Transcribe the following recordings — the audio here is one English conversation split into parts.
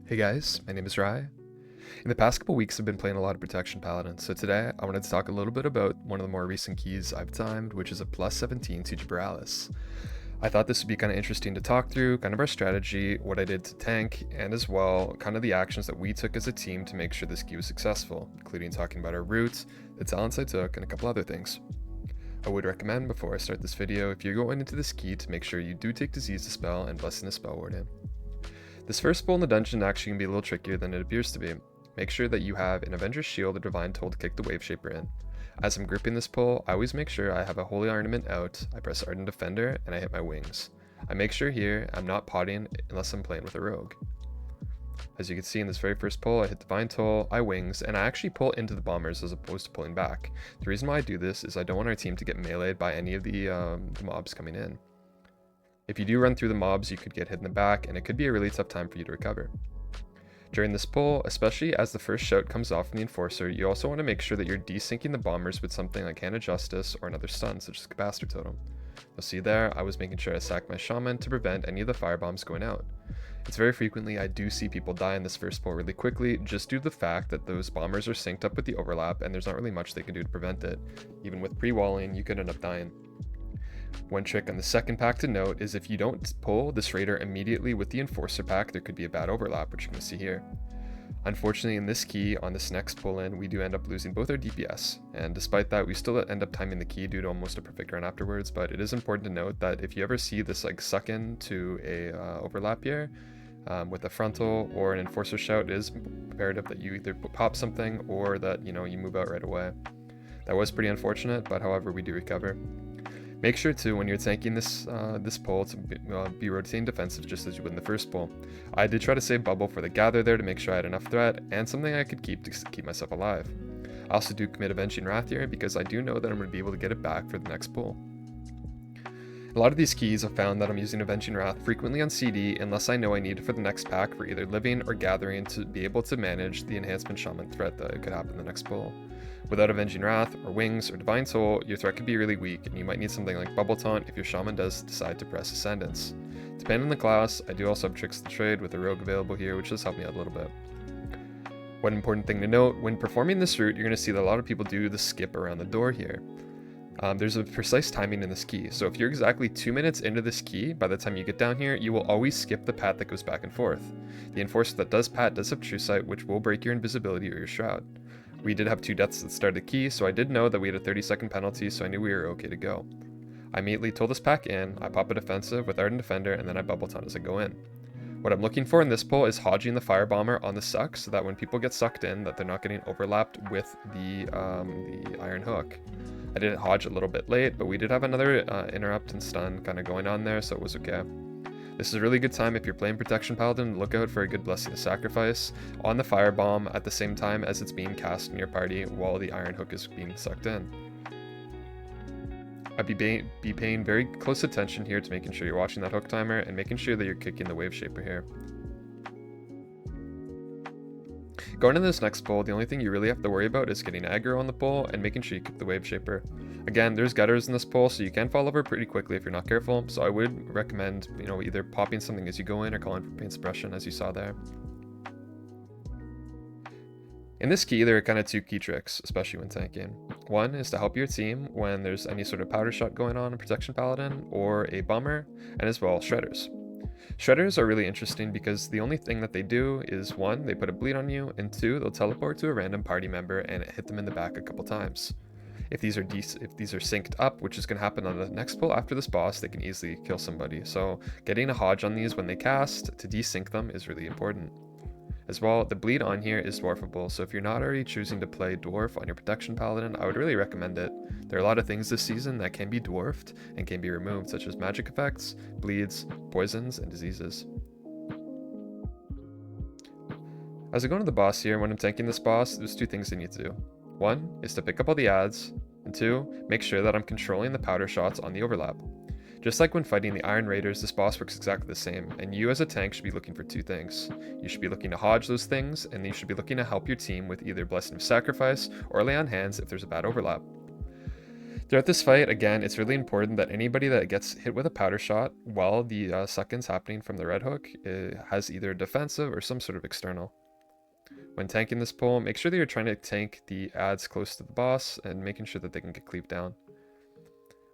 Hey guys, my name is Rai. In the past couple weeks I've been playing a lot of Protection Paladin, so today I wanted to talk a little bit about one of the more recent keys I've timed, which is a plus 17 to Boralus. I thought this would be kind of interesting to talk through, kind of our strategy, what I did to tank, and as well, kind of the actions that we took as a team to make sure this key was successful, including talking about our routes, the talents I took, and a couple other things. I would recommend before I start this video, if you're going into this key, to make sure you do take Disease Dispel and Blessing the Spellward in. This first pull in the dungeon actually can be a little trickier than it appears to be. Make sure that you have an Avenger's Shield or Divine Toll to kick the Wave Shaper in. As I'm gripping this pull, I always make sure I have a Holy Ornament out, I press Ardent Defender, and I hit my wings. I make sure here I'm not potting unless I'm playing with a rogue. As you can see in this very first pull, I hit Divine Toll, I wings, and I actually pull into the bombers as opposed to pulling back. The reason why I do this is I don't want our team to get meleeed by any of the mobs coming in. If you do run through the mobs, you could get hit in the back, and it could be a really tough time for you to recover. During this pull, especially as the first shout comes off from the Enforcer, you also want to make sure that you're desyncing the bombers with something like Hand of Justice or another stun, such as Capacitor Totem. You'll see there, I was making sure I sacked my Shaman to prevent any of the firebombs going out. It's very frequently I do see people die in this first pull really quickly, just due to the fact that those bombers are synced up with the overlap, and there's not really much they can do to prevent it. Even with pre-walling, you could end up dying. One trick on the second pack to note is if you don't pull this raider immediately with the Enforcer pack, there could be a bad overlap, which you're going to see here. Unfortunately, in this key, on this next pull in, we do end up losing both our DPS, and despite that, we still end up timing the key due to almost a perfect run afterwards. But it is important to note that if you ever see this like suck in to a overlap here, with a frontal or an Enforcer shout, it is imperative that you either pop something or that you move out right away. That was pretty unfortunate, but however, we do recover. Make sure too, when you're tanking this pull, to be rotating defensive just as you would in the first pull. I did try to save bubble for the gather there to make sure I had enough threat, and something I could keep to keep myself alive. I also do commit Avenging Wrath here because I do know that I'm going to be able to get it back for the next pull. A lot of these keys I've found that I'm using Avenging Wrath frequently on CD unless I know I need it for the next pack for either living or gathering to be able to manage the enhancement shaman threat that could happen in the next pull. Without Avenging Wrath, or Wings, or Divine Soul, your threat could be really weak, and you might need something like Bubble Taunt if your Shaman does decide to press Ascendance. Depending on the class, I do also have Tricks of the Trade with a Rogue available here, which does help me out a little bit. One important thing to note, when performing this route, you're going to see that a lot of people do the skip around the door here. There's a precise timing in this key, so if you're exactly 2 minutes into this key, by the time you get down here, you will always skip the pat that goes back and forth. The Enforcer that does pat does have True Sight, which will break your invisibility or your Shroud. We did have 2 deaths at the start of the key, so I did know that we had a 30-second penalty, so I knew we were okay to go. I immediately told this pack in, I pop a defensive with Ardent Defender, and then I Bubble Taunt as I go in. What I'm looking for in this pull is hodging the Firebomber on the suck, so that when people get sucked in, that they're not getting overlapped with the Iron Hook. I did hodge a little bit late, but we did have another interrupt and stun kind of going on there, so it was okay. This is a really good time if you're playing Protection Paladin, look out for a good Blessing of Sacrifice on the Firebomb at the same time as it's being cast in your party while the Iron Hook is being sucked in. I'd be paying very close attention here to making sure you're watching that hook timer and making sure that you're kicking the Wave Shaper here. Going into this next pull, the only thing you really have to worry about is getting aggro on the pull and making sure you kick the Wave Shaper. Again, there's gutters in this pull, so you can fall over pretty quickly if you're not careful, so I would recommend, either popping something as you go in or calling for pain suppression as you saw there. In this key, there are kind of 2 key tricks, especially when tanking. One is to help your team when there's any sort of powder shot going on in Protection Paladin or a bomber, and as well Shredders. Shredders are really interesting because the only thing that they do is 1, they put a bleed on you, and 2, they'll teleport to a random party member and hit them in the back a couple times. If these are synced up, which is going to happen on the next pull after this boss, they can easily kill somebody. So getting a hodge on these when they cast to desync them is really important. As well, the bleed on here is dwarfable, so if you're not already choosing to play dwarf on your Protection Paladin, I would really recommend it. There are a lot of things this season that can be dwarfed and can be removed, such as magic effects, bleeds, poisons, and diseases. As I go into the boss here, when I'm tanking this boss, there's 2 things I need to do. 1 is to pick up all the ads, and 2, make sure that I'm controlling the powder shots on the overlap. Just like when fighting the Iron Raiders, this boss works exactly the same, and you as a tank should be looking for 2 things. You should be looking to hodge those things, and you should be looking to help your team with either Blessing of Sacrifice or lay on hands if there's a bad overlap. Throughout this fight, again, it's really important that anybody that gets hit with a powder shot while the suck-in's happening from the Redhook has either a defensive or some sort of external. When tanking this pull, make sure that you're trying to tank the adds close to the boss and making sure that they can get cleaved down.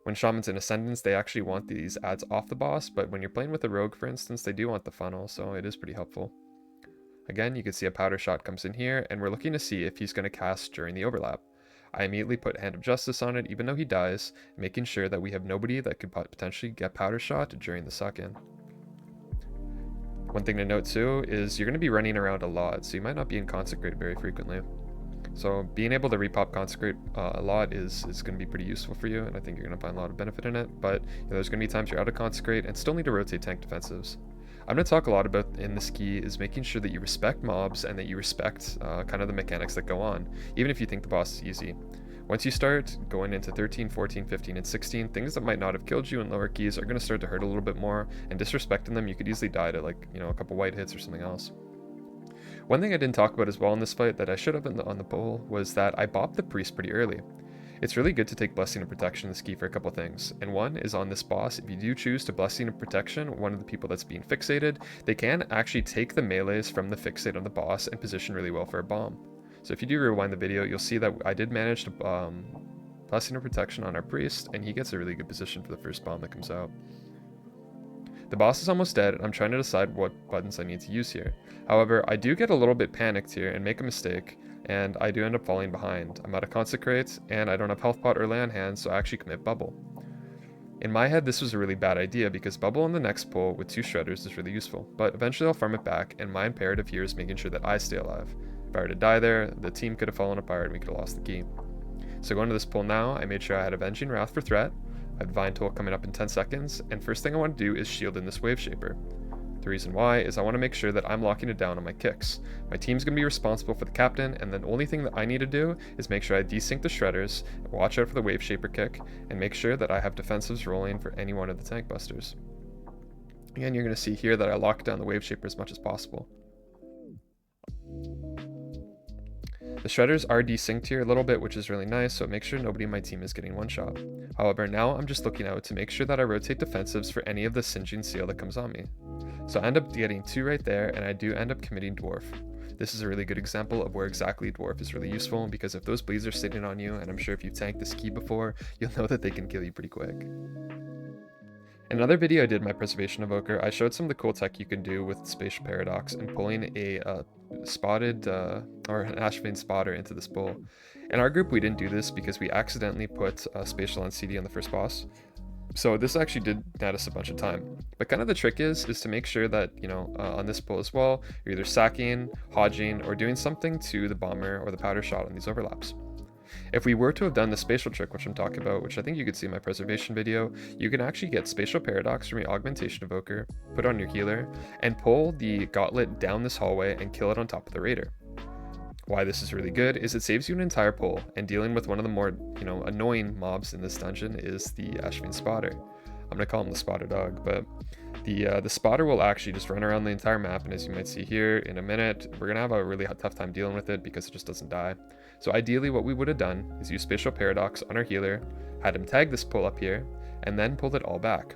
When Shaman's in Ascendance, they actually want these adds off the boss, but when you're playing with a rogue, for instance, they do want the funnel, so it is pretty helpful. Again, you can see a powder shot comes in here, and we're looking to see if he's going to cast during the overlap. I immediately put Hand of Justice on it, even though he dies, making sure that we have nobody that could potentially get powder shot during the suck-in. One thing to note too is you're going to be running around a lot, so you might not be in Consecrate very frequently. So being able to repop Consecrate a lot is going to be pretty useful for you, and I think you're going to find a lot of benefit in it, but there's going to be times you're out of Consecrate and still need to rotate tank defensives. I'm going to talk a lot about in this key is making sure that you respect mobs and that you respect kind of the mechanics that go on, even if you think the boss is easy. Once you start going into 13, 14, 15, and 16, things that might not have killed you in lower keys are going to start to hurt a little bit more, and disrespecting them, you could easily die to like, a couple white hits or something else. One thing I didn't talk about as well in this fight that I should have on the bowl was that I bopped the priest pretty early. It's really good to take Blessing of Protection in this key for a couple things, and one is on this boss. If you do choose to Blessing of Protection one of the people that's being fixated, they can actually take the melees from the fixate on the boss and position really well for a bomb. So if you do rewind the video, you'll see that I did manage to Blessing of Protection on our priest, and he gets a really good position for the first bomb that comes out. The boss is almost dead, and I'm trying to decide what buttons I need to use here. However, I do get a little bit panicked here and make a mistake, and I do end up falling behind. I'm out of Consecrate, and I don't have Health Pot or Lay on Hand, so I actually commit Bubble. In my head, this was a really bad idea, because Bubble on the next pull with 2 Shredders is really useful, but eventually I'll farm it back, and my imperative here is making sure that I stay alive. If I were to die there, the team could have fallen apart and we could have lost the key. So going to this pull now, I made sure I had Avenging Wrath for threat, I have Divine Toll coming up in 10 seconds, and first thing I want to do is shield in this Wave Shaper. The reason why is I want to make sure that I'm locking it down on my kicks. My team's going to be responsible for the captain, and the only thing that I need to do is make sure I desync the Shredders, watch out for the Wave Shaper kick, and make sure that I have defensives rolling for any one of the tank busters. Again, you're going to see here that I lock down the Wave Shaper as much as possible. The Shredders are desynced here a little bit, which is really nice, so make sure nobody in my team is getting one shot. However, now I'm just looking out to make sure that I rotate defensives for any of the Singeing Seal that comes on me. So I end up getting 2 right there, and I do end up committing Dwarf. This is a really good example of where exactly Dwarf is really useful, because if those bleeds are sitting on you, and I'm sure if you've tanked this key before, you'll know that they can kill you pretty quick. In another video I did my Preservation Evoker, I showed some of the cool tech you can do with Spatial Paradox and pulling a spotted or an Ashvane spotter into this bull. In our group we didn't do this because we accidentally put Spatial on CD on the first boss. So this actually did net us a bunch of time. But kind of the trick is to make sure that, on this pull as well, you're either sacking, hodging, or doing something to the bomber or the powder shot on these overlaps. If we were to have done the spatial trick, which I'm talking about, which I think you could see in my preservation video, you can actually get Spatial Paradox from your Augmentation Evoker, put on your healer, and pull the Gauntlet down this hallway and kill it on top of the Raider. Why this is really good is it saves you an entire pull, and dealing with one of the more, annoying mobs in this dungeon is the Ashvane Spotter. I'm gonna call him the Spotter Dog, but the spotter will actually just run around the entire map, and as you might see here in a minute, we're gonna have a really tough time dealing with it because it just doesn't die. So ideally what we would have done is use Spatial Paradox on our healer, had him tag this pull up here, and then pulled it all back.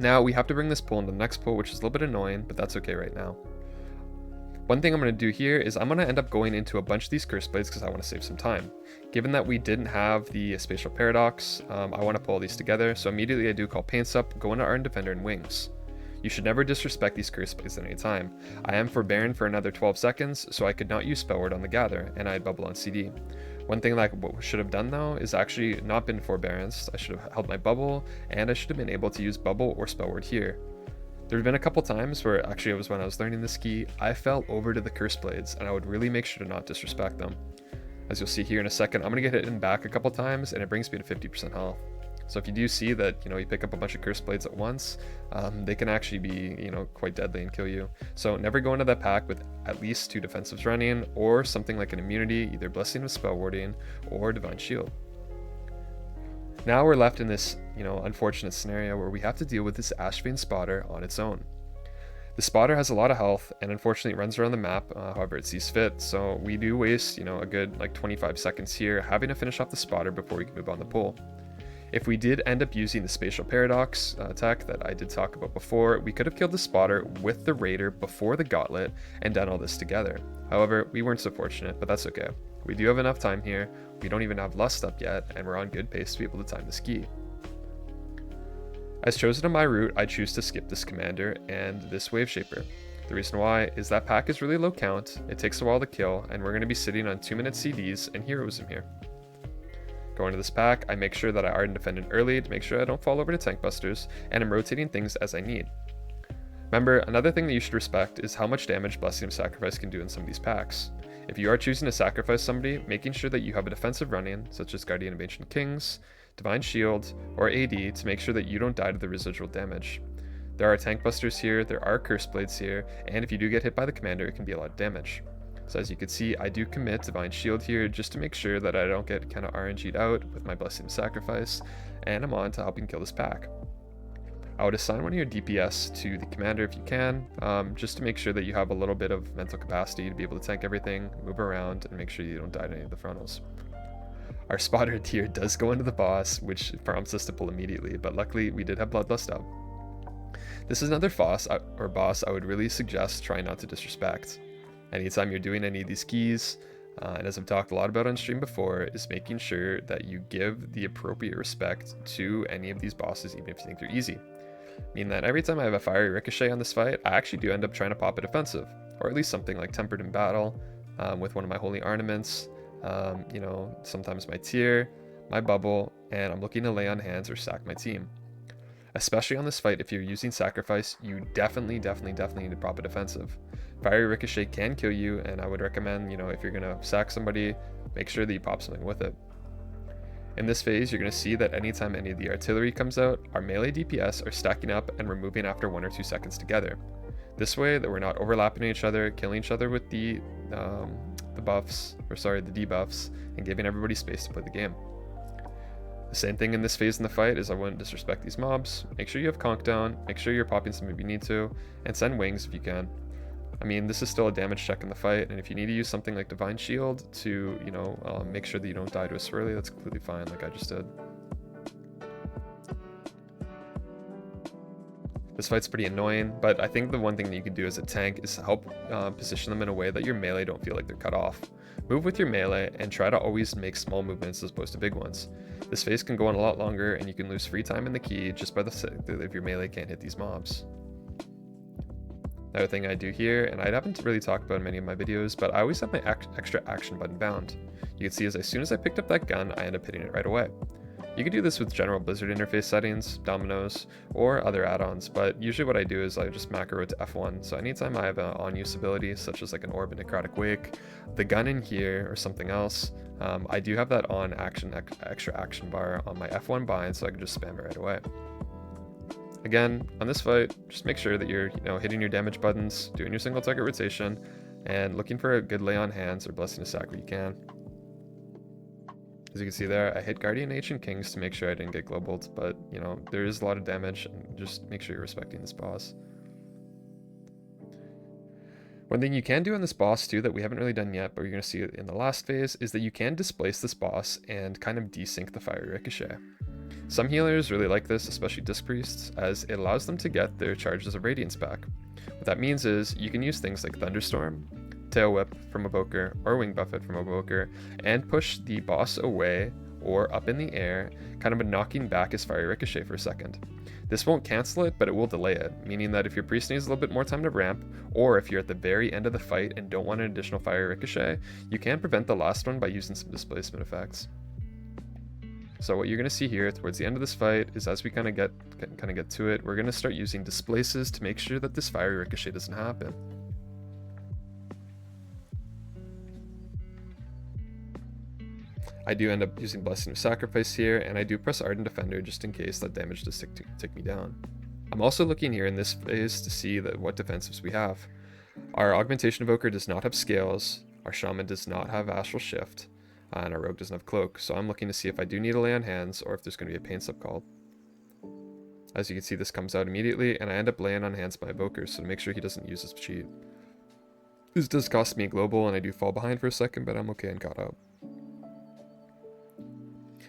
Now we have to bring this pull into the next pull, which is a little bit annoying, but that's okay right now. One thing I'm going to do here is I'm going to end up going into a bunch of these Curse Blades because I want to save some time. Given that we didn't have the Spatial Paradox, I want to pull these together, so immediately I do call Paints up, go into Ardent Defender and Wings. You should never disrespect these Curse Blades at any time. I am forbearing for another 12 seconds, so I could not use Spellward on the Gather, and I had Bubble on CD. One thing that I should have done though is actually not been forbearance. I should have held my Bubble, and I should have been able to use Bubble or Spellward here. There have been a couple times where, actually it was when I was learning this key, I fell over to the Curse Blades, and I would really make sure to not disrespect them. As you'll see here in a second, I'm going to get hit in back a couple times, and it brings me to 50% health. So if you do see that, you pick up a bunch of Curse Blades at once, they can actually be, quite deadly and kill you. So never go into that pack with at least 2 defensives running, or something like an immunity, either Blessing with Spell Warding, or Divine Shield. Now we're left in this, unfortunate scenario where we have to deal with this Ashvane Spotter on its own. The spotter has a lot of health and unfortunately runs around the map however it sees fit, so we do waste, a good like 25 seconds here having to finish off the spotter before we can move on the pull. If we did end up using the spatial paradox tech that I did talk about before, we could have killed the spotter with the raider before the gauntlet and done all this together. However, we weren't so fortunate, but that's okay. We do have enough time here, we don't even have lust up yet, and we're on good pace to be able to time the ski. As chosen on my route, I choose to skip this commander and this wave shaper. The reason why is that pack is really low count, it takes a while to kill, and we're going to be sitting on 2-minute CDs and heroism here. Going to this pack, I make sure that I Ardent Defendant early to make sure I don't fall over to tank busters, and I'm rotating things as I need. Remember, another thing that you should respect is how much damage Blessing of Sacrifice can do in some of these packs. If you are choosing to sacrifice somebody, making sure that you have a defensive run-in, such as Guardian of Ancient Kings, Divine Shield, or AD to make sure that you don't die to the residual damage. There are tank busters here, there are curse blades here, and if you do get hit by the commander, it can be a lot of damage. So as you can see, I do commit Divine Shield here just to make sure that I don't get kind of RNG'd out with my Blessing of Sacrifice, and I'm on to helping kill this pack. I would assign one of your DPS to the commander if you can, just to make sure that you have a little bit of mental capacity to be able to tank everything, move around, and make sure you don't die to any of the frontals. Our spotter tier does go into the boss, which prompts us to pull immediately, but luckily we did have Bloodlust up. This is another boss I would really suggest trying not to disrespect. Anytime you're doing any of these keys, and as I've talked a lot about on stream before, is making sure that you give the appropriate respect to any of these bosses, even if you think they're easy. Meaning that every time I have a fiery ricochet on this fight, I actually do end up trying to pop a defensive, or at least something like Tempered in Battle, with one of my holy ornaments, sometimes my tier, my bubble, and I'm looking to lay on hands or sack my team. Especially on this fight, if you're using sacrifice, you definitely need to prop a defensive. Fiery ricochet can kill you, and I would recommend, if you're gonna sack somebody, make sure that you pop something with it. In this phase, you're gonna see that anytime any of the artillery comes out, our melee DPS are stacking up and we're moving after 1 or 2 seconds together. This way that we're not overlapping each other, killing each other with the debuffs, and giving everybody space to play the game. The same thing in this phase in the fight is I wouldn't disrespect these mobs. Make sure you have conk down, make sure you're popping some if you need to, and send wings if you can. I mean, this is still a damage check in the fight, and if you need to use something like Divine Shield to, make sure that you don't die to a swirly, that's completely fine, like I just did. This fight's pretty annoying, but I think the one thing that you can do as a tank is help position them in a way that your melee don't feel like they're cut off. Move with your melee and try to always make small movements as opposed to big ones. This phase can go on a lot longer and you can lose free time in the key just by the fact that if your melee can't hit these mobs. Another thing I do here, and I haven't really talked about in many of my videos, but I always have my extra action button bound. You can see as soon as I picked up that gun, I end up hitting it right away. You can do this with general Blizzard interface settings, dominoes, or other add-ons, but usually what I do is I just macro it to F1, so anytime I have an on-use ability, such as like an Orb and Necrotic Wake, the gun in here, or something else, I do have that on extra action bar on my F1 bind, so I can just spam it right away. Again, on this fight, just make sure that you're hitting your damage buttons, doing your single target rotation, and looking for a good lay on hands or blessing to sack where you can. As you can see there, I hit Guardian Ancient Kings to make sure I didn't get globaled, but there is a lot of damage, and just make sure you're respecting this boss. One thing you can do on this boss too that we haven't really done yet, but you're going to see it in the last phase, is that you can displace this boss and kind of desync the fiery ricochet. Some healers really like this, especially Disc Priests, as it allows them to get their charges of Radiance back. What that means is you can use things like Thunderstorm, Tail Whip from Evoker, or Wing Buffet from Evoker, and push the boss away or up in the air, kind of knocking back his fiery ricochet for a second. This won't cancel it, but it will delay it, meaning that if your priest needs a little bit more time to ramp, or if you're at the very end of the fight and don't want an additional fiery ricochet, you can prevent the last one by using some displacement effects. So what you're going to see here towards the end of this fight is as we kind of get to it, we're going to start using displaces to make sure that this fiery ricochet doesn't happen. I do end up using Blessing of Sacrifice here, and I do press Ardent Defender just in case that damage does tick me down. I'm also looking here in this phase to see what defensives we have. Our Augmentation Evoker does not have Scales, our Shaman does not have Astral Shift, and our Rogue doesn't have Cloak, so I'm looking to see if I do need a lay on hands or if there's going to be a Pain Sub called. As you can see, this comes out immediately, and I end up laying on hands my evoker, so to make sure he doesn't use his cheat. This does cost me a global, and I do fall behind for a second, but I'm okay and caught up.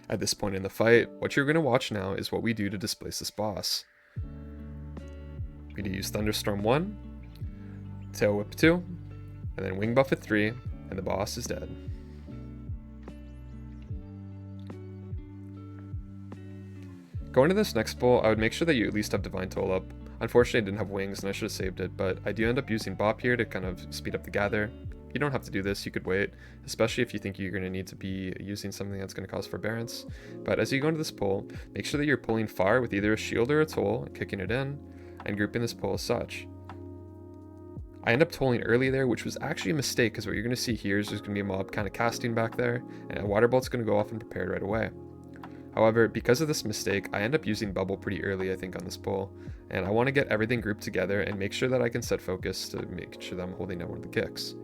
At this point in the fight, what you're going to watch now is what we do to displace this boss. We do use Thunderstorm 1, Tail Whip 2, and then Wing Buff at 3, and the boss is dead. Going to this next pull, I would make sure that you at least have Divine Toll up. Unfortunately, I didn't have wings and I should have saved it, but I do end up using Bop here to kind of speed up the gather. You don't have to do this, you could wait, especially if you think you're going to need to be using something that's going to cause forbearance. But as you go into this pull, make sure that you're pulling far with either a shield or a toll, and kicking it in, and grouping this pull as such. I end up tolling early there, which was actually a mistake, because what you're going to see here is there's going to be a mob kind of casting back there, and a water bolt's going to go off and prepared right away. However, because of this mistake, I end up using bubble pretty early, I think, on this pull, and I want to get everything grouped together and make sure that I can set focus to make sure that I'm holding down one of the kicks.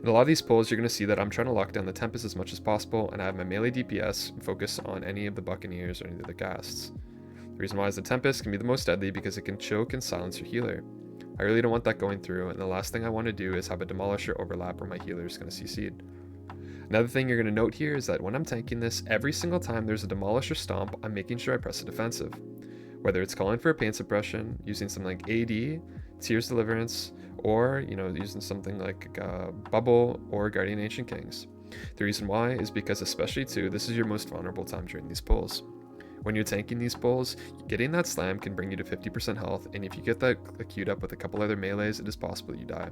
In a lot of these pulls, you're going to see that I'm trying to lock down the Tempest as much as possible, and I have my melee DPS focus on any of the Buccaneers or any of the other casts. The reason why is the Tempest can be the most deadly because it can choke and silence your healer. I really don't want that going through, and the last thing I want to do is have a Demolisher overlap where my healer is going to CC'd. Another thing you're going to note here is that when I'm tanking this, every single time there's a Demolisher stomp, I'm making sure I press a defensive. Whether it's calling for a pain suppression, using something like AD, Tears Deliverance, or using something like Bubble or Guardian Ancient Kings. The reason why is because especially too, this is your most vulnerable time during these pulls. When you're tanking these pulls, getting that slam can bring you to 50% health, and if you get that queued up with a couple other melees, it is possible that you die.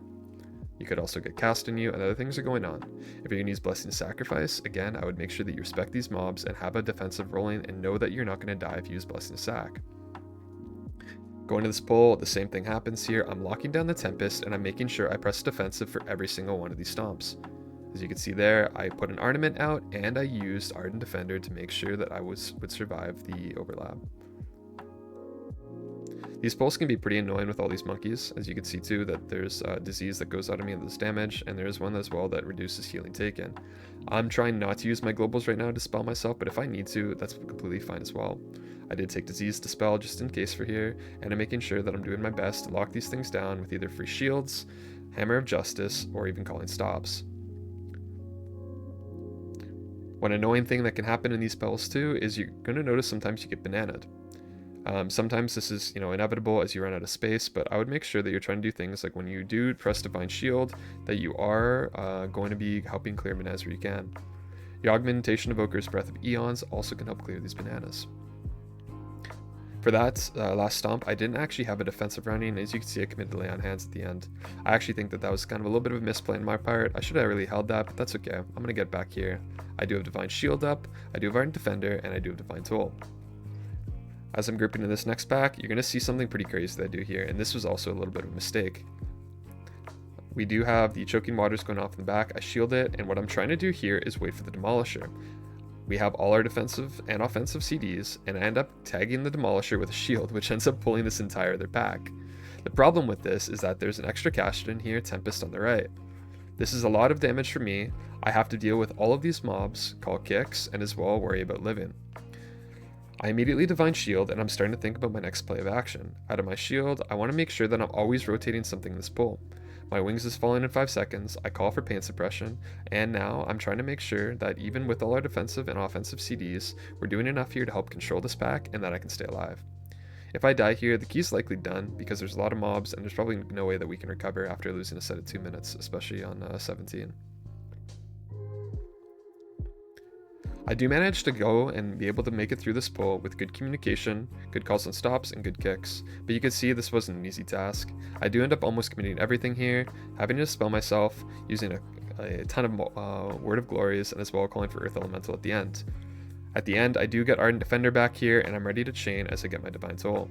You could also get cast on you, and other things are going on. If you're going to use Blessing to Sacrifice, again, I would make sure that you respect these mobs and have a defensive rolling and know that you're not going to die if you use Blessing to Sac. Going to this pull, the same thing happens here. I'm locking down the Tempest, and I'm making sure I press defensive for every single one of these stomps. As you can see there, I put an Armament out, and I used Ardent Defender to make sure that I would survive the overlap. These pulls can be pretty annoying with all these monkeys. As you can see too, that there's a disease that goes out of me with this damage, and there's one as well that reduces healing taken. I'm trying not to use my globals right now to spell myself, but if I need to, that's completely fine as well. I did take disease to spell just in case for here, and I'm making sure that I'm doing my best to lock these things down with either free shields, Hammer of Justice, or even calling stops. One annoying thing that can happen in these spells too is you're going to notice sometimes you get bananaed. Sometimes this is, inevitable as you run out of space, but I would make sure that you're trying to do things like when you do press Divine Shield, that you are going to be helping clear bananas where you can. The Augmentation Evoker's Breath of Eons also can help clear these bananas. For that last stomp, I didn't actually have a defensive running. As you can see, I committed to lay on hands at the end. I actually think that was kind of a little bit of a misplay on my part. I should have really held that, but that's okay. I'm going to get back here. I do have Divine Shield up, I do have Ardent Defender, and I do have Divine Toll. As I'm grouping in this next pack, you're going to see something pretty crazy that I do here, and this was also a little bit of a mistake. We do have the Choking Waters going off in the back. I shield it, and what I'm trying to do here is wait for the Demolisher. We have all our defensive and offensive CDs, and I end up tagging the Demolisher with a shield, which ends up pulling this entire other pack. The problem with this is that there's an extra Caston here, Tempest on the right. This is a lot of damage for me. I have to deal with all of these mobs, call kicks, and as well worry about living. I immediately Divine Shield, and I'm starting to think about my next play of action. Out of my shield, I want to make sure that I'm always rotating something in this pull. My wings is falling in 5 seconds, I call for pain suppression, and now I'm trying to make sure that even with all our defensive and offensive CDs, we're doing enough here to help control this pack and that I can stay alive. If I die here, the key's likely done because there's a lot of mobs and there's probably no way that we can recover after losing a set of 2 minutes, especially on 17. I do manage to go and be able to make it through this pull with good communication, good calls and stops, and good kicks, but you can see this wasn't an easy task. I do end up almost committing everything here, having to spell myself, using a ton of Word of Glories, and as well calling for Earth Elemental at the end. At the end, I do get Ardent Defender back here, and I'm ready to chain as I get my Divine Toll.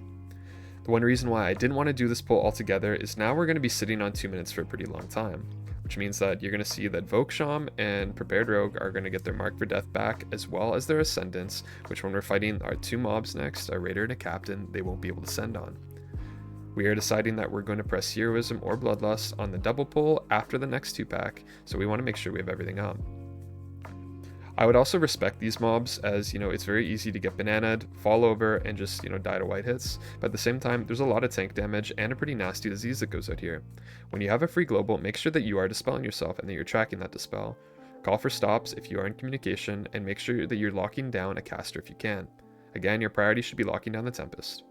The one reason why I didn't want to do this pull altogether is now we're going to be sitting on 2 minutes for a pretty long time, which means that you're going to see that Voksham and Prepared Rogue are going to get their Mark for Death back, as well as their Ascendants, which when we're fighting our 2 mobs next, a Raider and a Captain, they won't be able to send on. We are deciding that we're going to press Heroism or Bloodlust on the double pull after the next 2 pack, so we want to make sure we have everything up. I would also respect these mobs, as, you know, it's very easy to get bananaed, fall over, and just, you know, die to white hits. But at the same time, there's a lot of tank damage and a pretty nasty disease that goes out here. When you have a free global, make sure that you are dispelling yourself and that you're tracking that dispel. Call for stops if you are in communication, and make sure that you're locking down a caster if you can. Again, your priority should be locking down the Tempest.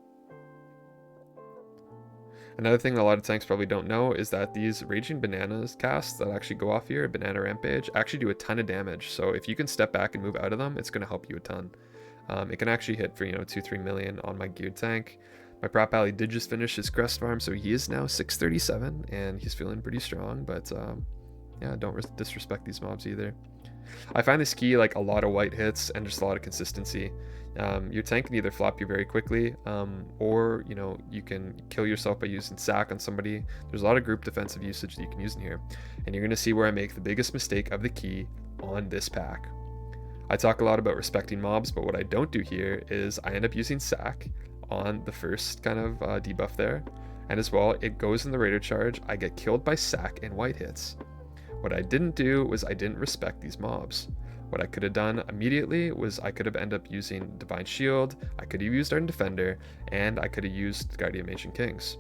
Another thing that a lot of tanks probably don't know is that these Raging Bananas casts that actually go off here, Banana Rampage, actually do a ton of damage. So if you can step back and move out of them, it's going to help you a ton. It can actually hit for, you know, 2-3 million on my geared tank. My prop Pally did just finish his crest farm, so he is now 637, and he's feeling pretty strong, but yeah, don't disrespect these mobs either. I find this key like a lot of white hits and just a lot of consistency. Your tank can either flop you very quickly, or, you know, you can kill yourself by using sack on somebody. There's a lot of group defensive usage that you can use in here, and you're going to see where I make the biggest mistake of the key on this pack. I talk a lot about respecting mobs, but what I don't do here is I end up using sack on the first kind of debuff there, and as well, it goes in the raider charge. I get killed by sack and white hits. What I didn't do was I didn't respect these mobs. What I could have done immediately was I could have ended up using Divine Shield, I could have used Ardent Defender, and I could have used Guardian Mage and Kings.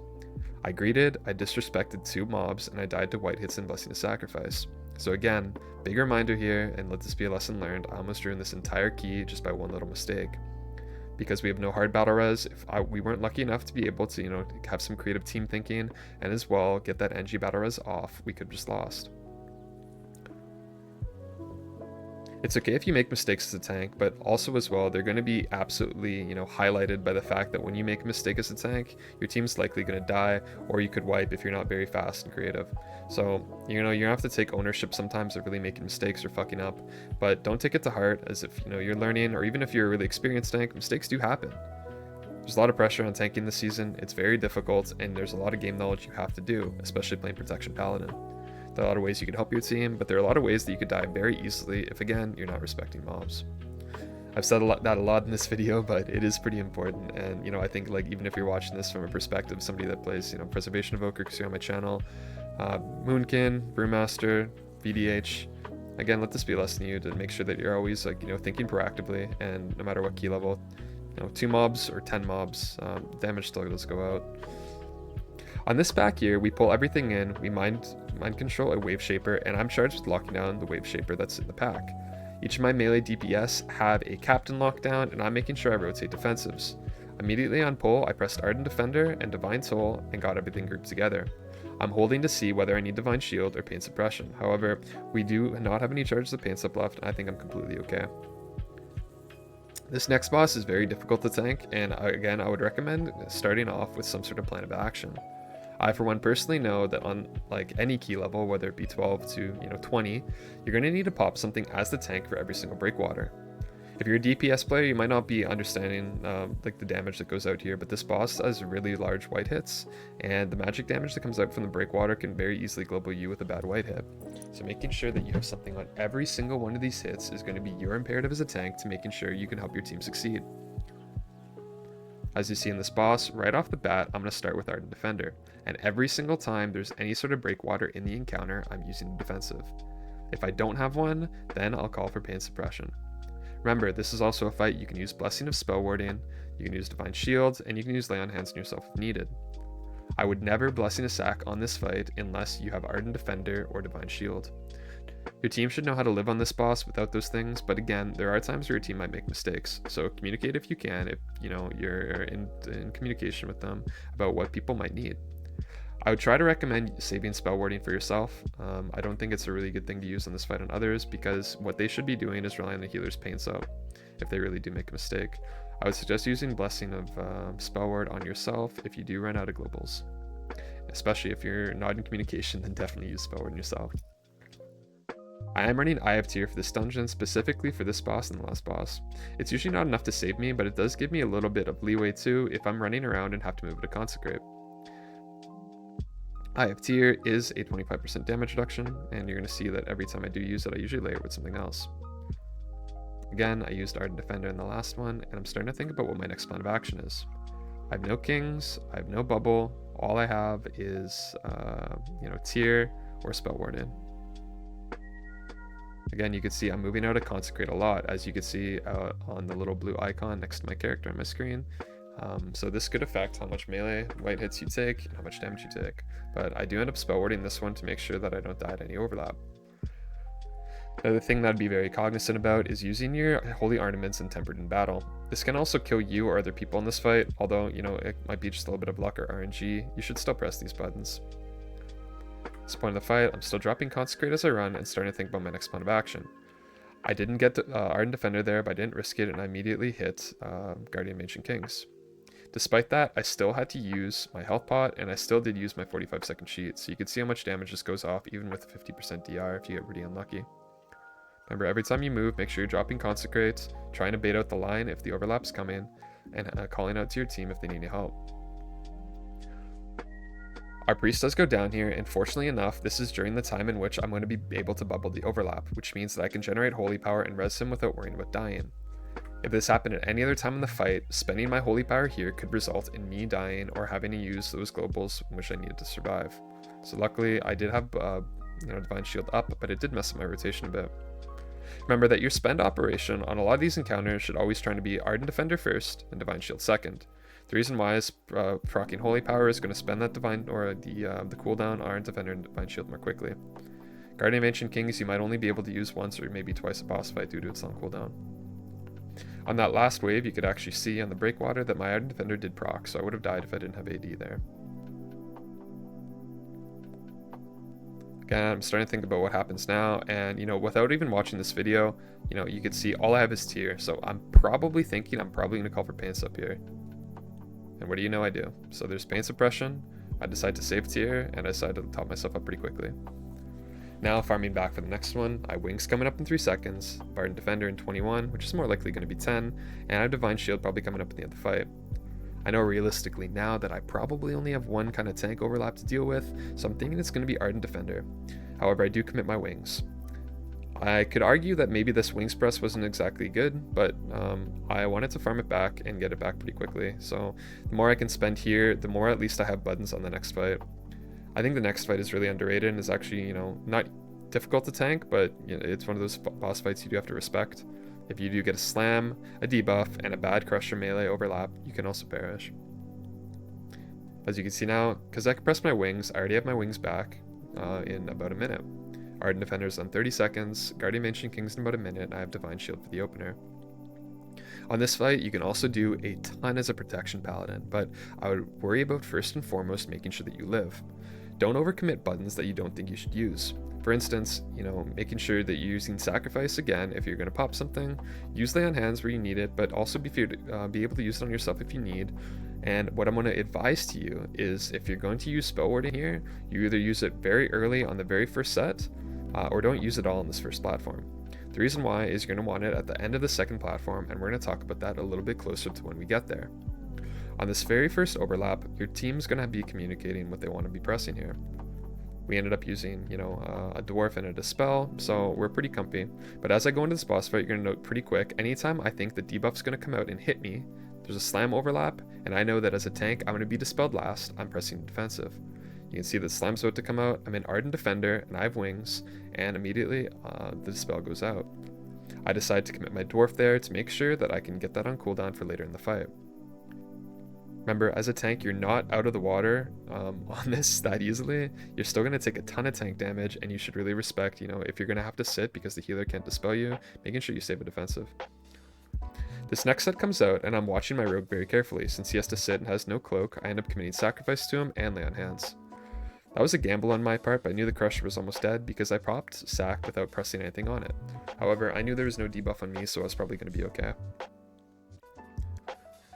I greeted, I disrespected 2 mobs, and I died to white hits and Blessing of Sacrifice. So again, big reminder here, and let this be a lesson learned, I almost ruined this entire key just by one little mistake. Because we have no hard battle res, we weren't lucky enough to be able to, you know, have some creative team thinking, and as well, get that NG battle res off, we could have just lost. It's okay if you make mistakes as a tank, but also as well, they're going to be absolutely, you know, highlighted by the fact that when you make a mistake as a tank, your team's likely going to die, or you could wipe if you're not very fast and creative. So, you know, you have to take ownership sometimes of really making mistakes or fucking up, but don't take it to heart as if, you know, you're learning, or even if you're a really experienced tank, mistakes do happen. There's a lot of pressure on tanking this season, it's very difficult, and there's a lot of game knowledge you have to do, especially playing Protection Paladin. There are a lot of ways you can help your team, but there are a lot of ways that you could die very easily if, again, you're not respecting mobs. I've said that a lot in this video, but it is pretty important, and, you know, I think, like, even if you're watching this from a perspective of somebody that plays, you know, Preservation Evoker, because you're on my channel, Moonkin, Brewmaster, VDH, again, let this be a lesson to you to make sure that you're always, like, you know, thinking proactively, and no matter what key level, you know, 2 mobs or 10 mobs, damage still does go out. On this pack here, we pull everything in, we mind control a Wave Shaper, and I'm charged with locking down the Wave Shaper that's in the pack. Each of my melee DPS have a Captain lockdown, and I'm making sure I rotate defensives. Immediately on pull, I pressed Ardent Defender and Divine Soul and got everything grouped together. I'm holding to see whether I need Divine Shield or Pain Suppression. However, we do not have any charges of Pain Sup left, and I think I'm completely okay. This next boss is very difficult to tank, and again, I would recommend starting off with some sort of plan of action. I, for one, personally know that on like any key level, whether it be 12 to, you know, 20, you're going to need to pop something as the tank for every single breakwater. If you're a DPS player, you might not be understanding like the damage that goes out here, but this boss has really large white hits, and the magic damage that comes out from the breakwater can very easily global you with a bad white hit. So making sure that you have something on every single one of these hits is going to be your imperative as a tank to making sure you can help your team succeed. As you see in this boss, right off the bat, I'm going to start with Ardent Defender, and every single time there's any sort of breakwater in the encounter, I'm using the defensive. If I don't have one, then I'll call for Pain Suppression. Remember, this is also a fight you can use Blessing of Spellwarding, you can use Divine Shield, and you can use Lay on Hands on yourself if needed. I would never Blessing a Sack on this fight unless you have Ardent Defender or Divine Shield. Your team should know how to live on this boss without those things, but again, there are times where your team might make mistakes, so communicate if you can, if you know you're in communication with them about what people might need. I would try to recommend saving spell warding for yourself. I don't think it's a really good thing to use on this fight on others, because what they should be doing is relying on the healer's pain sup if they really do make a mistake. I would suggest using Blessing of Spellward on yourself if you do run out of globals. Especially if you're not in communication, then definitely use Spellward on yourself. I am running IF tier for this dungeon, specifically for this boss and the last boss. It's usually not enough to save me, but it does give me a little bit of leeway too if I'm running around and have to move to Consecrate. IF tier is a 25% damage reduction, and you're going to see that every time I do use it, I usually layer it with something else. Again, I used Ardent Defender in the last one, and I'm starting to think about what my next plan of action is. I have no Kings, I have no Bubble, all I have is, you know, Tier or Spellwarded. Again, you can see I'm moving out of Consecrate a lot, as you can see on the little blue icon next to my character on my screen. So this could affect how much melee white hits you take and how much damage you take. But I do end up spellwarding this one to make sure that I don't die at any overlap. Another thing that I'd be very cognizant about is using your Holy Ornaments and Tempered in battle. This can also kill you or other people in this fight, although, you know, it might be just a little bit of luck or RNG. You should still press these buttons. At this point in the fight, I'm still dropping Consecrate as I run and starting to think about my next plan of action. I didn't get the Ardent Defender there, but I didn't risk it, and I immediately hit Guardian of Ancient Kings. Despite that, I still had to use my health pot, and I still did use my 45-second sheet, so you can see how much damage this goes off, even with 50% DR if you get really unlucky. Remember, every time you move, make sure you're dropping Consecrate, trying to bait out the line if the overlap's coming, and calling out to your team if they need any help. Our priest does go down here, and fortunately enough, this is during the time in which I'm going to be able to bubble the overlap, which means that I can generate holy power and res him without worrying about dying. If this happened at any other time in the fight, spending my holy power here could result in me dying or having to use those globals in which I needed to survive. So luckily, I did have Divine Shield up, but it did mess up my rotation a bit. Remember that your spend operation on a lot of these encounters should always try to be Ardent Defender first and Divine Shield second. The reason why is proccing Holy Power is going to spend that Divine or the cooldown Ardent Defender and Divine Shield more quickly. Guardian of Ancient Kings you might only be able to use once or maybe twice a boss fight due to its long cooldown. On that last wave, you could actually see on the Breakwater that my Ardent Defender did proc, so I would have died if I didn't have AD there. Again, I'm starting to think about what happens now, and without even watching this video, you can see all I have is tier, so I'm probably thinking I'm probably going to call for pain up here. And what do you know I do? So there's pain suppression, I decide to save tier, and I decide to top myself up pretty quickly. Now farming back for the next one, I Wings coming up in 3 seconds, Ardent Defender in 21, which is more likely going to be 10, and I have Divine Shield probably coming up at the end of the fight. I know realistically now that I probably only have one kind of tank overlap to deal with, so I'm thinking it's going to be Ardent Defender. However, I do commit my Wings. I could argue that maybe this Wings press wasn't exactly good, but I wanted to farm it back and get it back pretty quickly, so the more I can spend here, the more at least I have buttons on the next fight. I think the next fight is really underrated and is actually, not difficult to tank, but it's one of those boss fights you do have to respect. If you do get a slam, a debuff, and a bad crusher melee overlap, you can also perish. As you can see now, because I can press my Wings, I already have my Wings back in about a minute. Ardent Defender's on 30 seconds, Guardian of Ancient Kings in about a minute, and I have Divine Shield for the opener. On this fight, you can also do a ton as a protection paladin, but I would worry about first and foremost making sure that you live. Don't overcommit buttons that you don't think you should use. For instance, making sure that you're using Sacrifice again if you're going to pop something, use Lay on Hands where you need it, but also be able to use it on yourself if you need. And what I'm going to advise to you is if you're going to use Spellward in here, you either use it very early on the very first set, or don't use it all on this first platform. The reason why is you're going to want it at the end of the second platform, and we're going to talk about that a little bit closer to when we get there. On this very first overlap, your team's going to be communicating what they want to be pressing here. We ended up using, a dwarf and a dispel, so we're pretty comfy. But as I go into this boss fight, you're going to note pretty quick, anytime I think the debuff's going to come out and hit me, there's a slam overlap, and I know that as a tank, I'm going to be dispelled last, I'm pressing defensive. You can see the slam's about to come out, I'm in Ardent Defender, and I have Wings, and immediately the dispel goes out. I decide to commit my dwarf there to make sure that I can get that on cooldown for later in the fight. Remember, as a tank, you're not out of the water on this that easily. You're still going to take a ton of tank damage, and you should really respect, if you're going to have to sit because the healer can't dispel you, making sure you save a defensive. This next set comes out, and I'm watching my rogue very carefully. Since he has to sit and has no cloak, I end up committing Sacrifice to him and Lay on Hands. That was a gamble on my part, but I knew the Crusher was almost dead because I popped Sac without pressing anything on it. However, I knew there was no debuff on me, so I was probably going to be okay.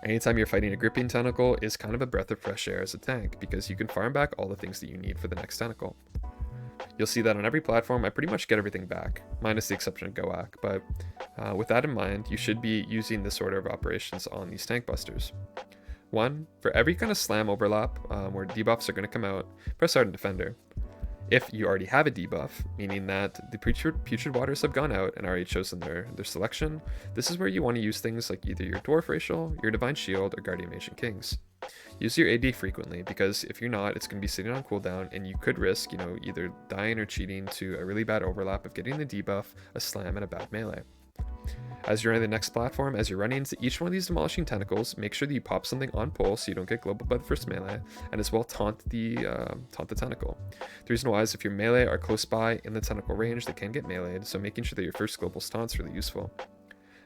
Anytime you're fighting a gripping tentacle is kind of a breath of fresh air as a tank, because you can farm back all the things that you need for the next tentacle. You'll see that on every platform I pretty much get everything back, minus the exception of Goak, but with that in mind, you should be using this order of operations on these tank busters. 1, for every kind of slam overlap where debuffs are going to come out, press Ardent Defender. If you already have a debuff, meaning that the putrid waters have gone out and already chosen their selection, this is where you want to use things like either your dwarf racial, your divine shield, or guardian ancient kings. Use your AD frequently, because if you're not, it's going to be sitting on cooldown and you could risk, either dying or cheating to a really bad overlap of getting the debuff, a slam, and a bad melee. As you're on the next platform, as you're running into each one of these demolishing tentacles, make sure that you pop something on pull so you don't get global by the first melee, and as well taunt the tentacle. The reason why is if your melee are close by in the tentacle range, they can get meleeed, so making sure that your first global taunt's really useful.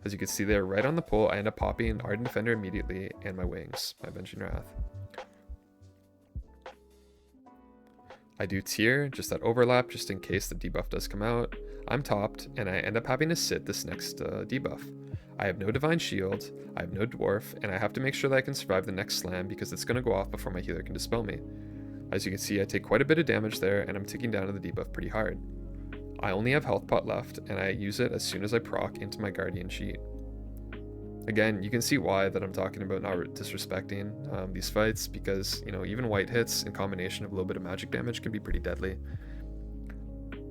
As you can see there, right on the pull, I end up popping Ardent Defender immediately and my wings, my Avenging Wrath. I do tier, just that overlap, just in case the debuff does come out. I'm topped, and I end up having to sit this next debuff. I have no Divine Shield, I have no Dwarf, and I have to make sure that I can survive the next slam because it's going to go off before my healer can dispel me. As you can see, I take quite a bit of damage there, and I'm ticking down to the debuff pretty hard. I only have health pot left, and I use it as soon as I proc into my Guardian sheet. Again, you can see why that I'm talking about not disrespecting these fights, because, even white hits in combination of a little bit of magic damage can be pretty deadly.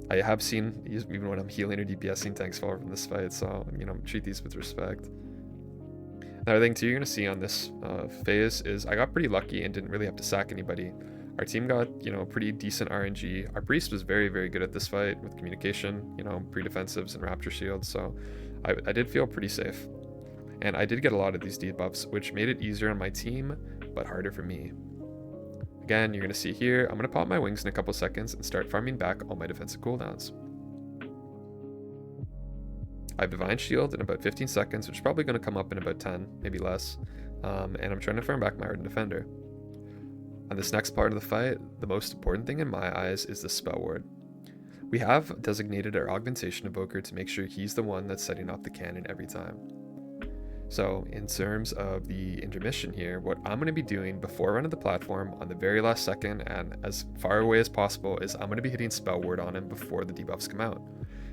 I have seen, even when I'm healing or DPSing, tanks fall from this fight, so, treat these with respect. Another thing, too, you're going to see on this phase is I got pretty lucky and didn't really have to sack anybody. Our team got, pretty decent RNG. Our priest was very, very good at this fight with communication, pre-defensives and rapture shields, so I did feel pretty safe. And I did get a lot of these debuffs, which made it easier on my team, but harder for me. Again, you're going to see here, I'm going to pop my wings in a couple seconds and start farming back all my defensive cooldowns. I have Divine Shield in about 15 seconds, which is probably going to come up in about 10, maybe less. And I'm trying to farm back my Ardent Defender. On this next part of the fight, the most important thing in my eyes is the Spellward. We have designated our Augmentation Evoker to make sure he's the one that's setting off the cannon every time. So in terms of the intermission here, what I'm going to be doing before running the platform on the very last second and as far away as possible is I'm going to be hitting Spellward on him before the debuffs come out.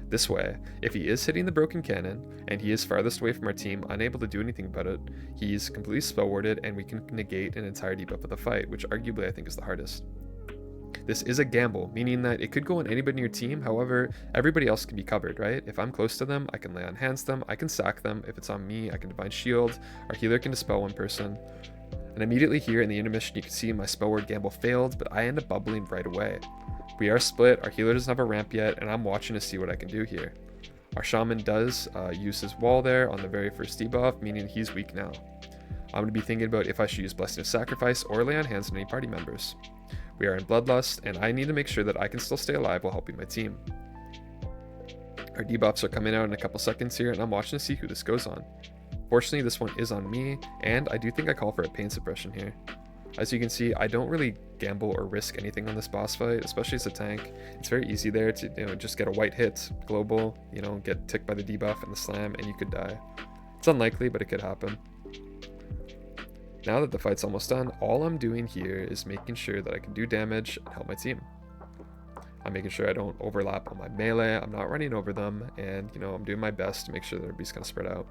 This way, if he is hitting the broken cannon and he is farthest away from our team, unable to do anything about it, he's completely Spellwarded and we can negate an entire debuff of the fight, which arguably I think is the hardest. This is a gamble, meaning that it could go on anybody in your team, however, everybody else can be covered, right? If I'm close to them, I can lay on hands them, I can sack them. If it's on me, I can Divine Shield, our healer can dispel one person. And immediately here in the intermission, you can see my Spellward gamble failed, but I end up bubbling right away. We are split, our healer doesn't have a ramp yet, and I'm watching to see what I can do here. Our shaman does use his wall there on the very first debuff, meaning he's weak now. I'm going to be thinking about if I should use Blessing of Sacrifice or lay on hands on any party members. We are in Bloodlust, and I need to make sure that I can still stay alive while helping my team. Our debuffs are coming out in a couple seconds here, and I'm watching to see who this goes on. Fortunately, this one is on me, and I do think I call for a pain suppression here. As you can see, I don't really gamble or risk anything on this boss fight, especially as a tank. It's very easy there to just get a white hit, global, get ticked by the debuff and the slam, and you could die. It's unlikely, but it could happen. Now that the fight's almost done, all I'm doing here is making sure that I can do damage and help my team. I'm making sure I don't overlap on my melee, I'm not running over them, and I'm doing my best to make sure that everybody's kind of spread out.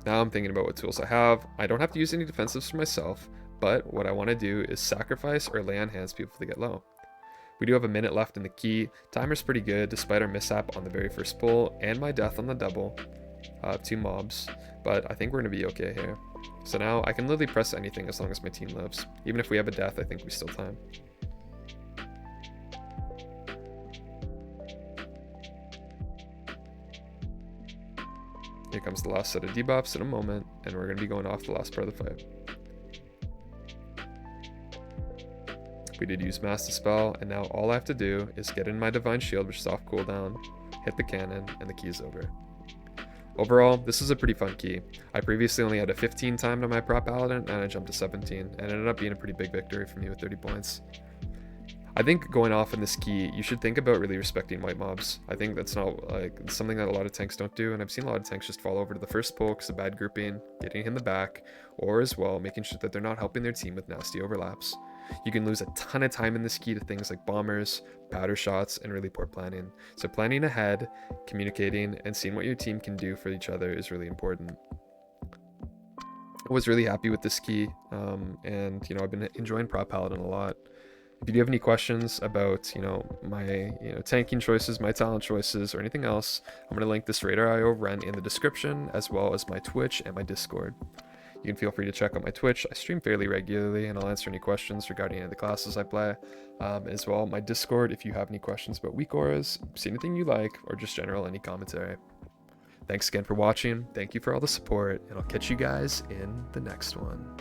Now I'm thinking about what tools I have. I don't have to use any defensives for myself, but what I want to do is sacrifice or lay on hands people if they get low. We do have a minute left in the key. Timer's pretty good despite our mishap on the very first pull and my death on the double. 2 mobs, but I think we're going to be okay here. So now I can literally press anything as long as my team lives. Even if we have a death, I think we still time. Here comes the last set of debuffs in a moment, and we're going to be going off the last part of the fight. We did use Mass Dispel, and now all I have to do is get in my Divine Shield, which is off cooldown, hit the cannon, and the key is over. Overall, this is a pretty fun key. I previously only had a 15 timed on my prot Paladin, and I jumped to 17, and it ended up being a pretty big victory for me with 30 points. I think going off in this key, you should think about really respecting white mobs. I think that's not something that a lot of tanks don't do, and I've seen a lot of tanks just fall over to the first pull because of bad grouping, getting in the back, or as well making sure that they're not helping their team with nasty overlaps. You can lose a ton of time in this key to things like bombers, powder shots, and really poor planning. So planning ahead, communicating, and seeing what your team can do for each other is really important. was really happy with this key, and I've been enjoying prot Paladin a lot. If you do have any questions about my tanking choices, my talent choices, or anything else, I'm going to link this Radar.io run in the description, as well as my Twitch and my Discord. You can feel free to check out my Twitch. I stream fairly regularly, and I'll answer any questions regarding any of the classes I play. As well, my Discord, if you have any questions about weak auras, see anything you like, or just general any commentary. Thanks again for watching. Thank you for all the support, and I'll catch you guys in the next one.